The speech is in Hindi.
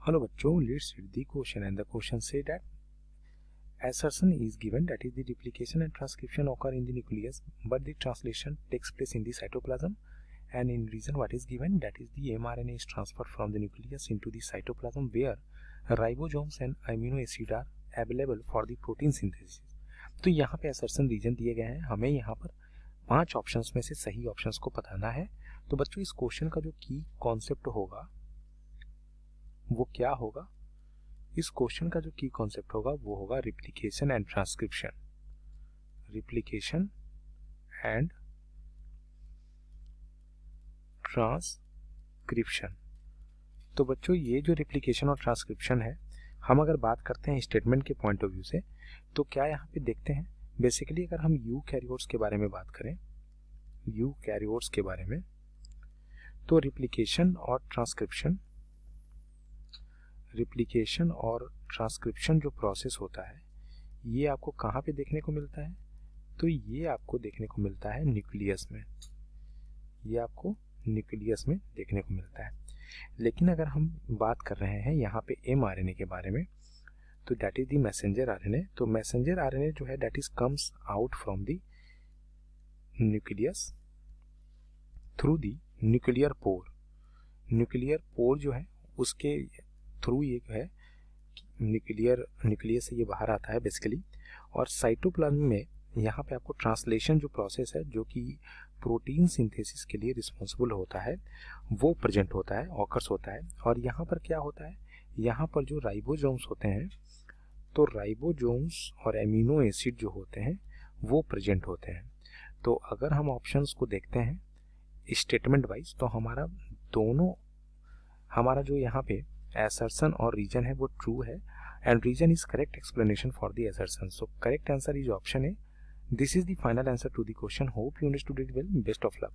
Hello बच्चों, let's read the question and the question say that assertion is given that is the replication and transcription occur in the nucleus but the translation takes place in the cytoplasm, and in reason what is given that is the mRNA is transferred from the nucleus into the cytoplasm where ribosomes and amino acid are available for the protein synthesis। तो यहाँ पे assertion रीजन दिए गए हैं, हमें यहाँ पर 5 ऑप्शंस में से सही ऑप्शंस को बताना है। तो बच्चों इस क्वेश्चन का जो की कॉन्सेप्ट होगा वो क्या होगा? इस क्वेश्चन का जो की कॉन्सेप्ट होगा वो होगा replication and transcription. Replication and transcription. तो बच्चों ये जो रिप्लिकेशन और ट्रांसक्रिप्शन है, हम अगर बात करते हैं स्टेटमेंट के पॉइंट ऑफ व्यू से, तो क्या यहाँ पे देखते हैं बेसिकली अगर हम यूकैरियोट्स के बारे में बात करें, यूकैरियोट्स के बारे में, तो रिप्लिकेशन और ट्रांसक्रिप्शन जो प्रोसेस होता है ये आपको कहाँ पे देखने को मिलता है? तो ये आपको देखने को मिलता है न्यूक्लियस में, ये आपको न्यूक्लियस में देखने को मिलता है। लेकिन अगर हम बात कर रहे हैं यहाँ पे mRNA के बारे में, तो that is the messenger RNA. तो मैसेंजर आरएनए जो है that is comes out from the nucleus through the nuclear pore. Nuclear pore जो है उसके थ्रू ये जो है न्यूक्लियस से ये बाहर आता है बेसिकली, और साइटोप्लाज्म में यहाँ पे आपको ट्रांसलेशन जो प्रोसेस है जो कि प्रोटीन सिंथेसिस के लिए रिस्पॉन्सिबल होता है वो प्रेजेंट होता है, ऑकर्स होता है। और यहाँ पर क्या होता है, यहाँ पर जो राइबोसोम्स होते हैं, तो राइबोसोम्स और एमिनो एसिड जो होते हैं वो प्रेजेंट होते हैं। तो अगर हम ऑप्शंस को देखते हैं स्टेटमेंट वाइज, तो हमारा जो यहाँ पे assertion और रीजन है वो ट्रू है, and reason is correct explanation for the assertion। So correct answer is option A. This is the final answer to the question. Hope you understood it well. Best of luck.